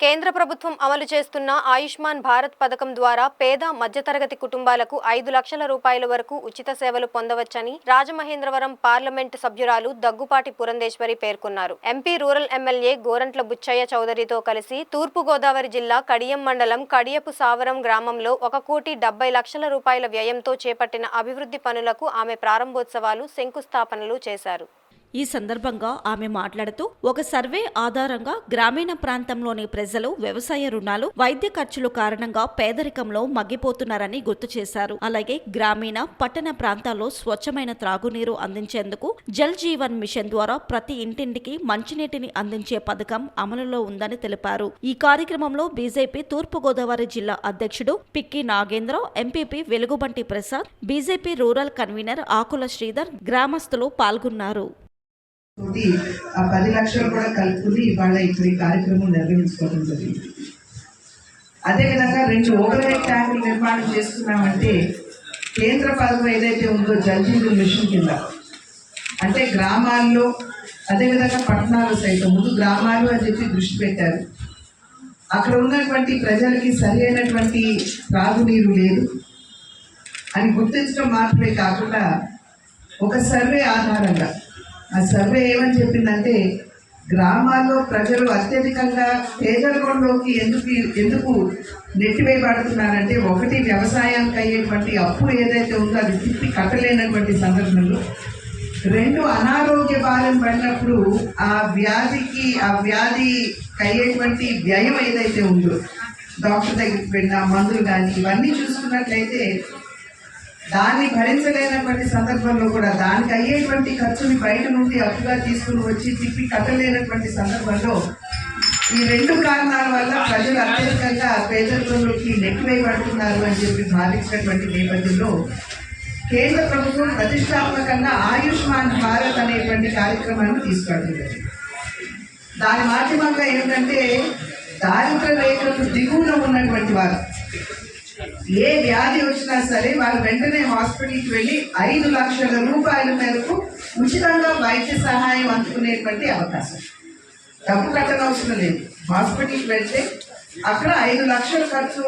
కేంద్ర ప్రభుత్వం అమలు చేస్తున్న ఆయుష్మాన్ భారత్ పథకం ద్వారా పేద మధ్యతరగతి కుటుంబాలకు 5 లక్షల రూపాయల వరకు ఉచిత సేవలు పొందవచ్చని రాజమహేంద్రవరం పార్లమెంటు సభ్యురాలు దగ్గుపాటి పురంధేశ్వరి పేర్కొన్నారు. MP rural MLA Gorantla Butchaiah చౌదరితో కలిసి తూర్పు గోదావరి జిల్లా కడియం మండలం కడియపు సావరం గ్రామంలో 1,70,00,000 రూపాయల వ్యయంతో చేపట్టిన అభివృద్ధి పనులకు ఆమె ప్రారంభోత్సవాలు, శంకుస్థాపనలు చేశారు. ఈ సందర్భంగా ఆమె మాట్లాడుతూ ఒక సర్వే ఆధారంగా గ్రామీణ ప్రాంతంలోని ప్రజలు వ్యవసాయ రుణాలు, వైద్య ఖర్చులు కారణంగా పేదరికంలో మగ్గిపోతున్నారని గుర్తు చేశారు. అలాగే గ్రామీణ, పట్టణ ప్రాంతాల్లో స్వచ్ఛమైన త్రాగునీరు అందించేందుకు జల్ జీవన్ మిషన్ ద్వారా ప్రతి ఇంటింటికి మంచినీటిని అందించే పథకం అమలులో ఉందని తెలిపారు. ఈ కార్యక్రమంలో బీజేపీ తూర్పుగోదావరి జిల్లా అధ్యక్షుడు Pikki Nagendra, MPP Velugubanti Prasad, BJP rural convener Akula Sridhar, గ్రామస్తులు పాల్గొన్నారు. ఆ 10 లక్షలు కూడా కలుపుకుని ఇవాళ ఇప్పుడు ఈ కార్యక్రమం నిర్వహించుకోవడం జరిగింది. అదేవిధంగా 2 ఓవర్ హెడ్ ట్యాంకులు నిర్మాణం చేస్తున్నామంటే కేంద్ర పథకం ఏదైతే ఉందో జల్ జీవన్ మిషన్ కింద అంటే గ్రామాల్లో, అదేవిధంగా పట్టణాలు సైతం, ముందు గ్రామాలు అని చెప్పి దృష్టి పెట్టారు. అక్కడ ఉన్నటువంటి ప్రజలకి సరి అయినటువంటి త్రాగునీరు లేదు అని గుర్తించడం మాత్రమే కాకుండా ఒక సర్వే ఆధారంగా ఆ సర్వే ఏమని చెప్పిందంటే గ్రామాల్లో ప్రజలు అత్యధికంగా పేదరికంలోకి ఎందుకు నెట్టివేయబడుతున్నారంటే, ఒకటి వ్యవసాయానికి అయ్యేటువంటి అప్పు ఏదైతే ఉందో అది తిప్పి కట్టలేనటువంటి సందర్భంలో, 2 అనారోగ్య బారిన పడినప్పుడు ఆ వ్యాధికి అయ్యేటువంటి వ్యయం ఏదైతే ఉందో, డాక్టర్ దగ్గరికి వెళ్ళిన మందులు కానీ ఇవన్నీ చూసుకున్నట్లయితే దాన్ని భరించలేనటువంటి సందర్భంలో కూడా దానికి అయ్యేటువంటి ఖర్చుని బయట నుండి అప్పుగా తీసుకుని వచ్చి తిప్పి కట్టలేనటువంటి సందర్భంలో ఈ 2 కారణాల వల్ల ప్రజలు అత్యధికంగా పేదరికంలోకి నెట్టివేయబడుతున్నారు అని చెప్పి భావించినటువంటి నేపథ్యంలో కేంద్ర ప్రభుత్వం ప్రతిష్టాత్మకంగా ఆయుష్మాన్ భారత్ అనేటువంటి కార్యక్రమాన్ని తీసుకెళ్తుంది. దాని మాధ్యమంగా ఏంటంటే దారిద్ర్య రేఖకు దిగువన ఉన్నటువంటి వారు ఏ వ్యాధి వచ్చినా సరే వాళ్ళు వెంటనే హాస్పిటల్కి వెళ్ళి 5 లక్షల రూపాయల మేరకు ఉచితంగా వైద్య సహాయం అందుకునేటువంటి అవకాశం. డబ్బు కట్టనవసరం లేదు. హాస్పిటల్కి వెళ్తే అక్కడ 5 లక్షల ఖర్చు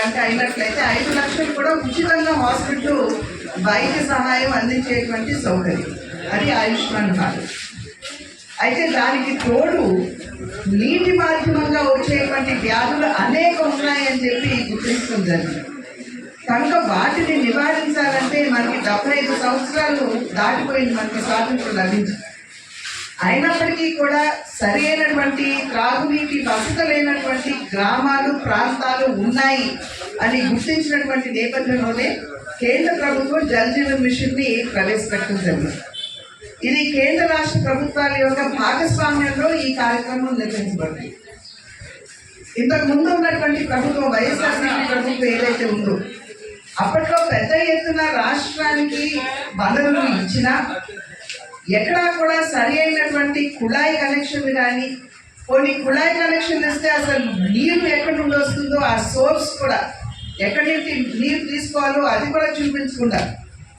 అంటే అయినట్లయితే 5 లక్షలు కూడా ఉచితంగా హాస్పిటల్ వైద్య సహాయం అందించేటువంటి సౌకర్యం, అది ఆయుష్మాన్ భారత్. అయితే దానికి తోడు నీటి మాధ్యమంగా వచ్చేటువంటి వ్యాధులు అనేక ఉన్నాయని చెప్పి గుర్తించడం జరిగింది. కనుక వాటిని నివారించాలంటే మనకి 75 సంవత్సరాలు దాటిపోయింది మనకి స్వాతంత్రం లభించి. అయినప్పటికీ కూడా సరి అయినటువంటి త్రాగునీటి వసతి లేనటువంటి గ్రామాలు, ప్రాంతాలు ఉన్నాయి అని గుర్తించినటువంటి నేపథ్యంలోనే కేంద్ర ప్రభుత్వం జల్ జీవన్ మిషన్ని ప్రవేశపెట్టడం జరిగింది. ఇది కేంద్ర రాష్ట్ర ప్రభుత్వాల యొక్క భాగస్వామ్యంలో ఈ కార్యక్రమం నిర్వహించబడింది. ఇంతకు ముందు ఉన్నటువంటి ప్రభుత్వం, వైఎస్ఆర్సీపీ ప్రభుత్వం ఏదైతే ఉందో, అప్పట్లో పెద్ద ఎత్తున రాష్ట్రానికి వనరులు ఇచ్చినా ఎక్కడా కూడా సరి అయినటువంటి కుళాయి కనెక్షన్లు కానీ, కొన్ని కుళాయి కనెక్షన్లు ఇస్తే అసలు నీరు ఎక్కడి నుండి వస్తుందో ఆ సోర్స్ కూడా, ఎక్కడి నుంచి నీరు తీసుకోవాలో అది కూడా చూపించకుండా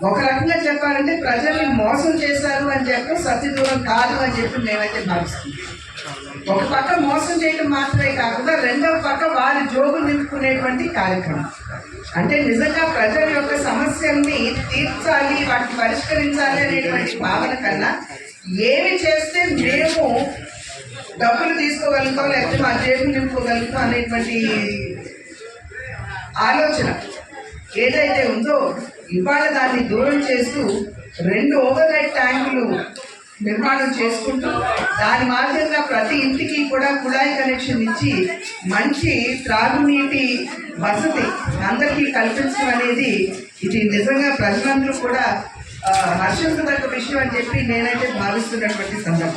ఒక రకంగా చెప్పాలంటే ప్రజల్ని మోసం చేశారు అని చెప్పి సత్యదూరం కాదు అని చెప్పి నేనైతే భావిస్తున్నాను. ఒక పక్క మోసం చేయడం మాత్రమే కాకుండా రెండవ పక్క వారి జోబు నింపుకునేటువంటి కార్యక్రమం. అంటే నిజంగా ప్రజల యొక్క సమస్యల్ని తీర్చాలి, వాటిని పరిష్కరించాలి అనేటువంటి భావన కన్నా ఏమి చేస్తే మేము డబ్బులు తీసుకోగలుగుతాం లేకపోతే మా జేబు నింపుకోగలుగుతాం అనేటువంటి ఆలోచన ఏదైతే ఉందో ఇవాళ దాన్ని దూరం చేస్తూ 2 ఓవర్ హెడ్ ట్యాంకులు నిర్మాణం చేసుకుంటూ దాని మాధ్యంగా ప్రతి ఇంటికి కూడా కుళాయి కనెక్షన్ ఇచ్చి మంచి త్రాగునీటి వసతి అందరికీ కల్పించడం అనేది ఇది నిజంగా ప్రజలందరూ కూడా హర్షించదగ్గ విషయం అని చెప్పి నేనైతే భావిస్తున్నటువంటి సందర్భం.